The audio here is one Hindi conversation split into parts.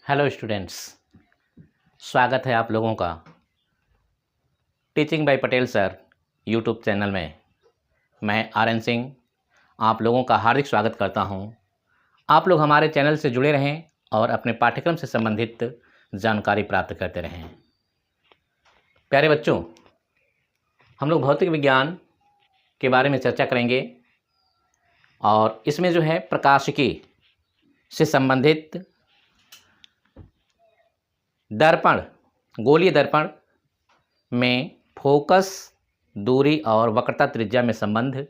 हेलो स्टूडेंट्स, स्वागत है आप लोगों का teaching bye Patel sir YouTube channel में। मैं आर.एन. सिंह आप लोगों का हार्दिक स्वागत करता हूं। आप लोग हमारे चैनल से जुड़े रहें और अपने पाठ्यक्रम से संबंधित जानकारी प्राप्त करते रहें। प्यारे बच्चों, हम लोग भौतिक विज्ञान के बारे में चर्चा करेंगे और इसमें जो है प्रकाशिकी से संबंधित दर्पण, गोलीय दर्पण में फोकस, दूरी और वक्रता त्रिज्या में संबंध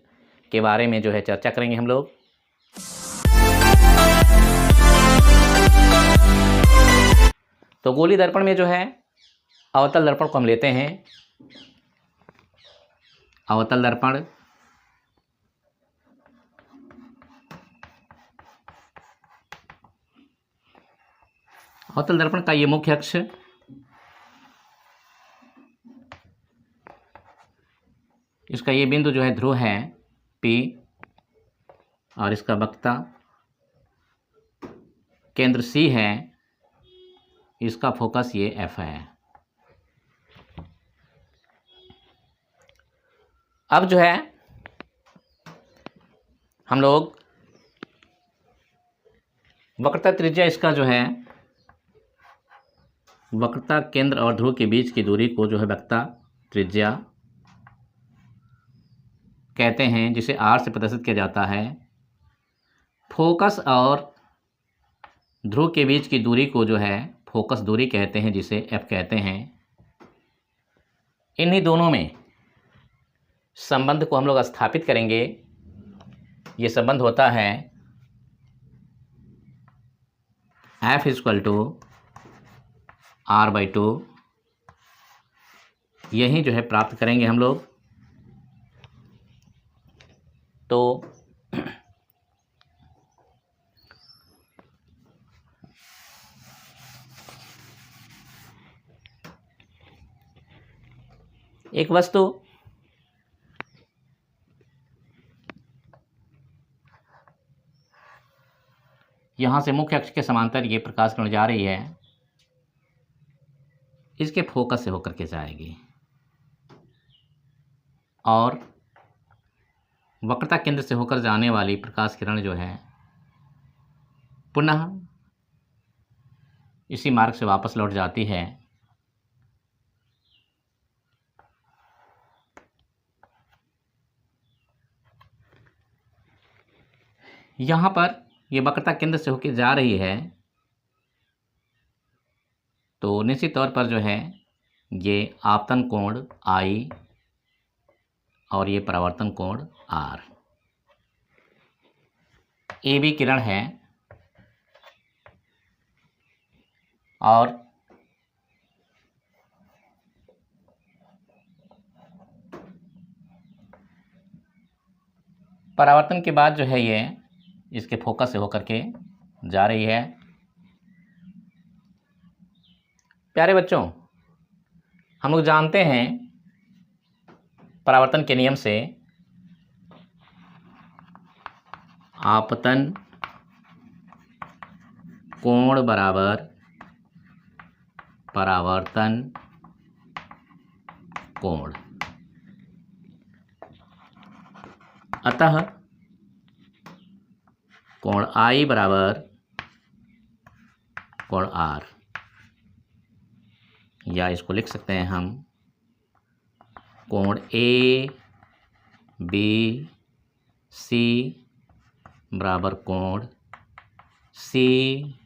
के बारे में जो है चर्चा करेंगे हम लोग। तो गोलीय दर्पण में जो है अवतल दर्पण को हम लेते हैं। अवतल दर्पण का ये मुख्य अक्ष इसका ये बिंदु जो है ध्रुव है P और इसका वक्रता केंद्र C है, इसका फोकस ये F है। अब जो है हम लोग वक्रता त्रिज्या, इसका जो है वक्रता केंद्र और ध्रुव के बीच की दूरी को जो है वक्रता त्रिज्या कहते हैं, जिसे R से प्रदर्शित किया जाता है। फोकस और ध्रुव के बीच की दूरी को जो है फोकस दूरी कहते हैं, जिसे F कहते हैं। इन्हीं दोनों में संबंध को हम लोग स्थापित करेंगे। ये संबंध होता है F = R/2। यही जो है प्राप्त करेंगे हम लोग। तो एक वस्तु यहाँ से मुख्य अक्ष के समांतर ये प्रकाश किरण जा रही है, इसके फोकस से होकर के जाएगी और वक्रता केंद्र से होकर जाने वाली प्रकाश किरण जो है पुनः इसी मार्ग से वापस लौट जाती है। यहाँ पर ये वक्रता केंद्र से होकर जा रही है, तो निश्चित तौर पर जो है ये आपतन कोण I और ये परावर्तन कोण R। AB किरण है और परावर्तन के बाद जो है ये इसके फोकस से होकर के जा रही है। प्यारे बच्चों, हम लोग जानते हैं परावर्तन के नियम से आपतन कोण बराबर परावर्तन कोण। अतः कोण I बराबर कोण R, या इसको लिख सकते हैं हम कोण ABC बराबर कोण CBF।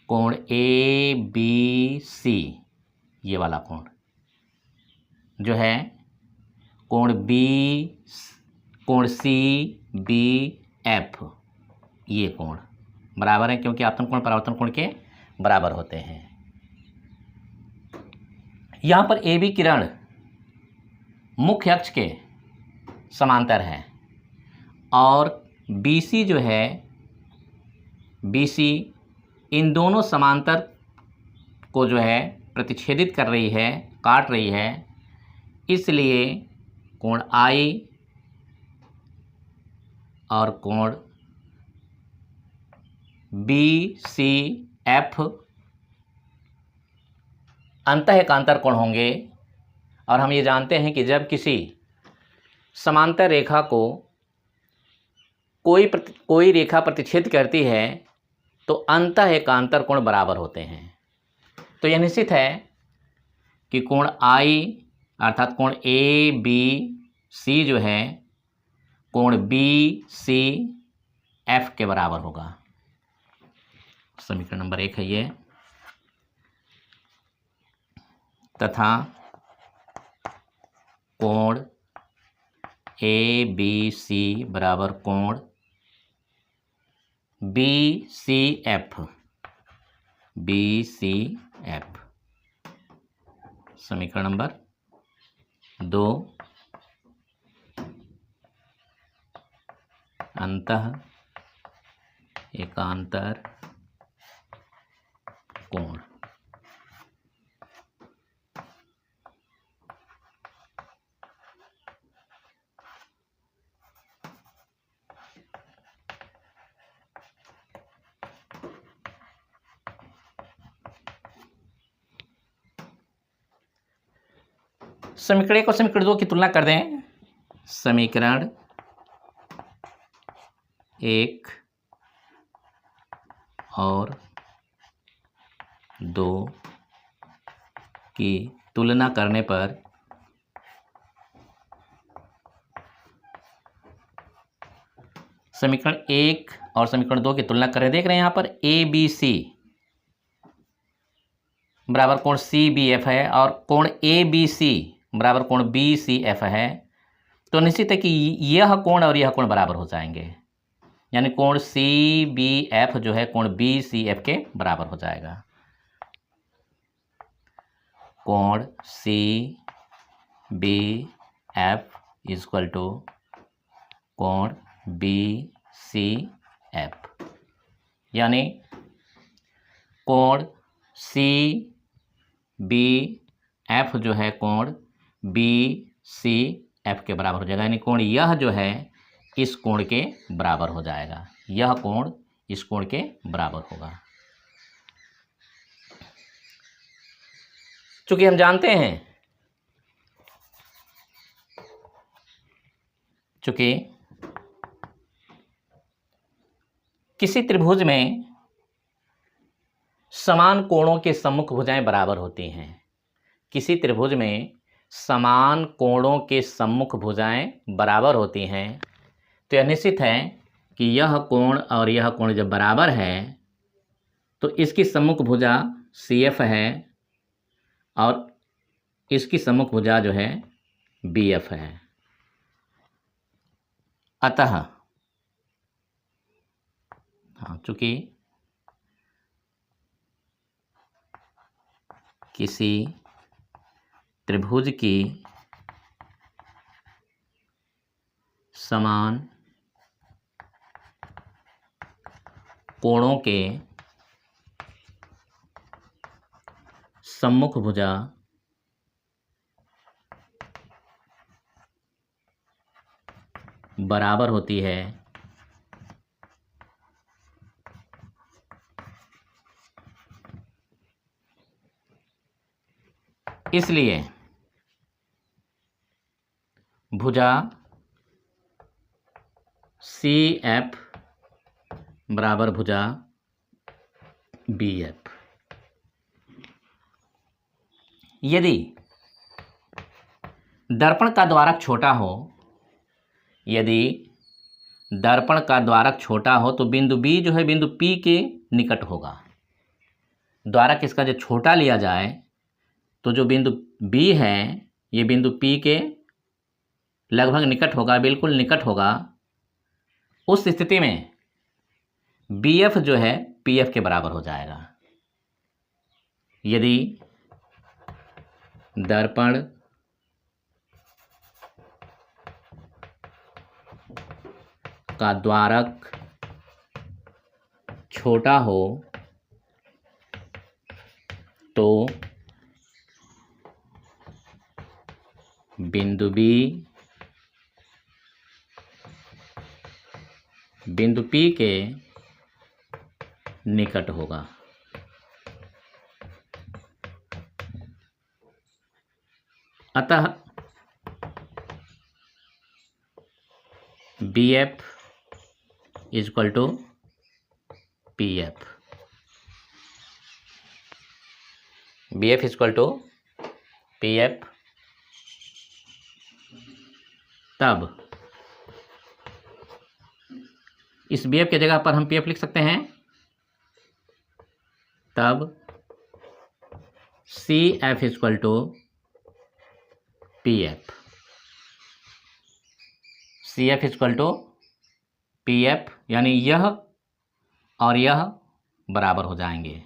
कोण ABC ये वाला कोण जो है कोण CBF, ये कोण बराबर है, क्योंकि आपतन कोण परावर्तन कोण के बराबर होते हैं। यहाँ पर AB किरण मुख्य अक्ष के समांतर है और BC जो है BC इन दोनों समांतर को जो है प्रतिच्छेदित कर रही है, काट रही है। इसलिए कोण I और कोण बी सी एफ अंतः एकांतर कोण होंगे। और हम ये जानते हैं कि जब किसी समांतर रेखा को कोई रेखा प्रतिच्छेद करती है तो अंतः एकांतर कोण बराबर होते हैं। तो यह निश्चित है कि कोण आई अर्थात कोण ए बी सी जो है कोण बी सी एफ के बराबर होगा। समीकरण नंबर 1 है ये। तथा कोण ए बी सी बराबर कोण बी सी एफ समीकरण नंबर 2 अंतः एकांतर कोण। समीकरण 1 और समीकरण 2 की तुलना कर दें। समीकरण 1 और 2 की तुलना करने पर समीकरण 1 और समीकरण 2 की तुलना करें। देख रहे हैं यहाँ पर ए बी सी बराबर कोण सी बी एफ है और कोण ए बी सी बराबर कोण बी सी एफ है। तो निश्चित है कि यह कोण और यह कोण बराबर हो जाएंगे, यानी कोण सी बी एफ जो है कोण बी सी एफ के बराबर हो जाएगा। कोण C B F equal to कोण बी सी एफ, यानी कोण सी बी एफ जो है कोण बी सी एफ के बराबर हो जाएगा, यानी कोण यह जो है इस कोण के बराबर हो जाएगा, यह कोण इस कोण के बराबर होगा। चूंकि हम जानते हैं चूंकि किसी त्रिभुज में समान कोणों के सम्मुख भुजाएं बराबर होती हैं, किसी त्रिभुज में समान कोणों के सम्मुख भुजाएं बराबर होती हैं, तो यह निश्चित है कि यह कोण और यह कोण जब बराबर है तो इसकी सम्मुख भुजा CF है और इसकी सम्मुख भुजा जो है BF है। अतः चूंकि किसी त्रिभुज की समान कोणों के सम्मुख भुजा बराबर होती है, इसलिए भुजा CF बराबर भुजा BF। यदि दर्पण का द्वारक छोटा हो, यदि दर्पण का द्वारक छोटा हो तो बिंदु B जो है बिंदु P के निकट होगा। द्वारक इसका जो छोटा लिया जाए तो जो बिंदु B है ये बिंदु P के लगभग निकट होगा, बिल्कुल निकट होगा। उस स्थिति में BF जो है PF के बराबर हो जाएगा। यदि दर्पण का द्वारक छोटा हो तो बिंदु B बिंदु P के निकट होगा। अतः BF is equal to PF। BF is equal to PF। तब इस BF की जगह पर हम PF लिख सकते हैं। तब CF is equal to PF। CF is equal to PF, यानी यह और यह बराबर हो जाएंगे।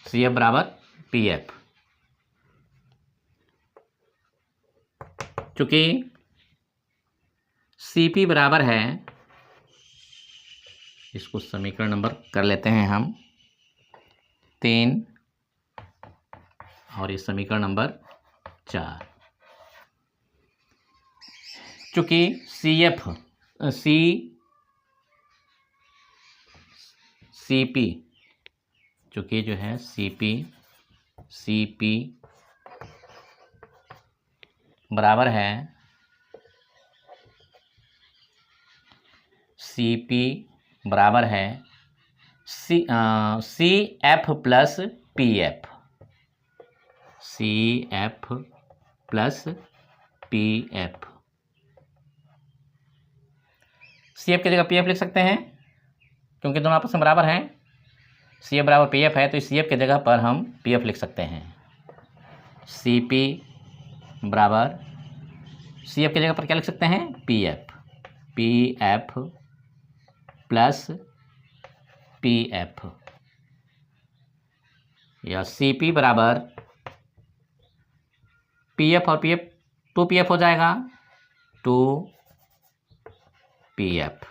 CF बराबर PF। चूंकि CP बराबर है, इसको समीकरण नंबर कर लेते हैं हम 3 और ये समीकरण नंबर 4। चूंकि CP चूंकि जो है CP बराबर है CF plus PF। CF plus PF। CF की जगह PF लिख सकते हैं क्योंकि दोनों आपस में बराबर हैं। CF बराबर PF है तो इस CF की जगह पर हम PF लिख सकते हैं। CP बराबर CF की जगह पर क्या लिख सकते हैं? PF प्लस PF, या CP बराबर PF और PF 2PF हो जाएगा, 2PF।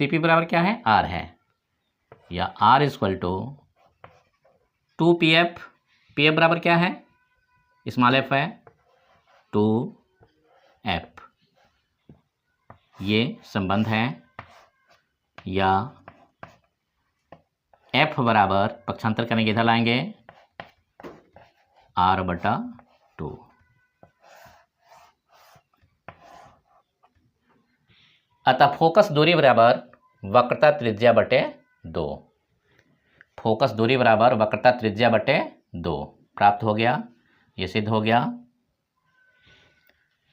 CP बराबर क्या है? R है, या R is equal to 2PF। PF बराबर क्या है? स्मॉल f है, 2F। ये संबंध है, या F बराबर पक्षांतर करने के इधर लाएंगे R/2। अतः फोकस दूरी बराबर वक्रता त्रिज्या बटे 2। फोकस दूरी बराबर वक्रता त्रिज्या बटे 2 प्राप्त हो गया, ये सिद्ध हो गया।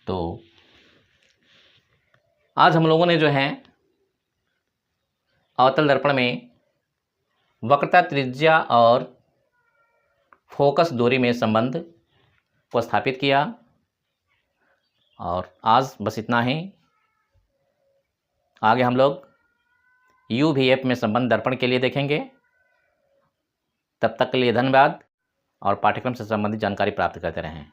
तो आज हम लोगों ने जो है अवतल दर्पण में वक्रता त्रिज्या और फोकस दूरी में संबंध को स्थापित किया, और आज बस इतना ही। आगे हम लोग UVF में संबंध दर्पण के लिए देखेंगे। तब तक के लिए धन्यवाद, और पाठ्यक्रम से संबंधित जानकारी प्राप्त करते रहें।